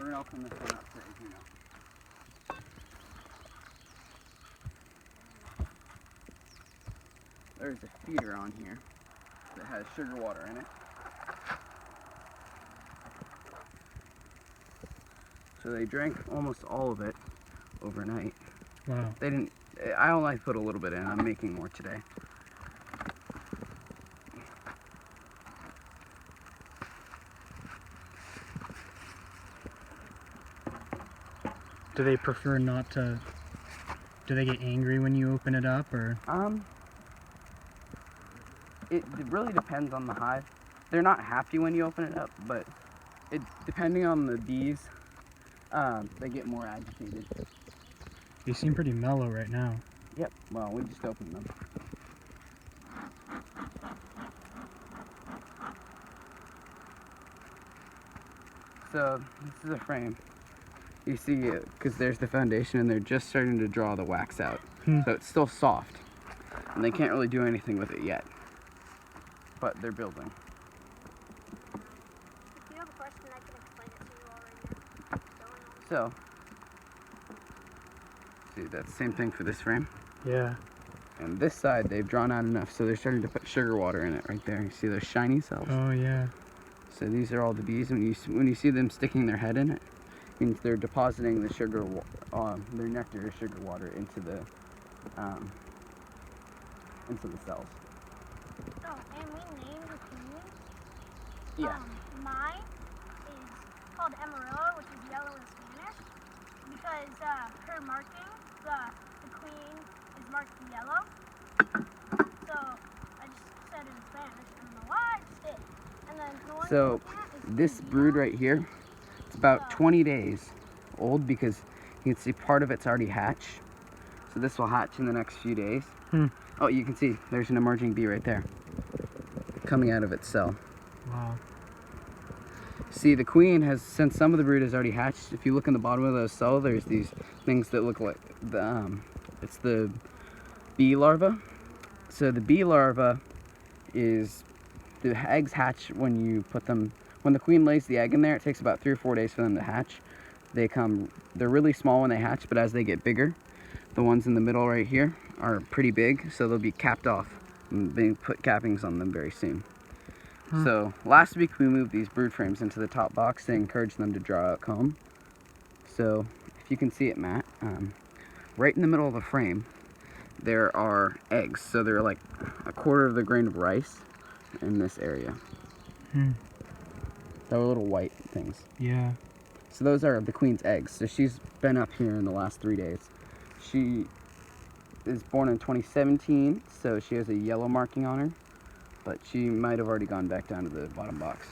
We're gonna open this one up so you know. There's a feeder on here that has sugar water in it. So they drank almost all of it overnight. Wow. They didn't, I only put a little bit in. I'm making more today. Do they prefer not to, do they get angry when you open it up, or? It really depends on the hive. They're not happy when you open it up, but depending on the bees, they get more agitated. You seem pretty mellow right now. Yep, well, we just opened them. So, this is a frame. You see it, because there's the foundation and they're just starting to draw the wax out. So it's still soft, and they can't really do anything with it yet. But they're building. If you have a question, I can explain it to you already. So, see, that's the same thing for this frame. Yeah. And this side, they've drawn out enough, so they're starting to put sugar water in it right there. You see those shiny cells? Oh, yeah. So these are all the bees, and when you see them sticking their head in it, means they're depositing the sugar, their nectar or sugar water into the cells. Oh, and we named the queen. Yeah. Mine is called Amarillo, which is yellow in Spanish, because her marking, the queen, is marked in yellow. So I just said it in Spanish. I don't know why, I just did. And then the one So this brood right here, it's about 20 days old because you can see part of it's already hatched. So this will hatch in the next few days. Oh, you can see there's an emerging bee right there coming out of its cell. Wow. See, the queen has, since some of the brood is already hatched, if you look in the bottom of those cells, there's these things that look like it's the bee larva. So the bee larva is, the eggs hatch when you put them, when the queen lays the egg in there, it takes about 3 or 4 days for them to hatch. They're really small when they hatch, but as they get bigger, the ones in the middle right here are pretty big, so they'll be capped off and being put cappings on them very soon. So last week we moved these brood frames into the top box to encourage them to draw out comb. So if you can see it, Matt, right in the middle of the frame there are eggs. So they're like a quarter of the grain of rice in this area. They're little white things. Yeah. So those are the queen's eggs. So she's been up here in the last 3 days. She is born in 2017, so she has a yellow marking on her, but she might have already gone back down to the bottom box.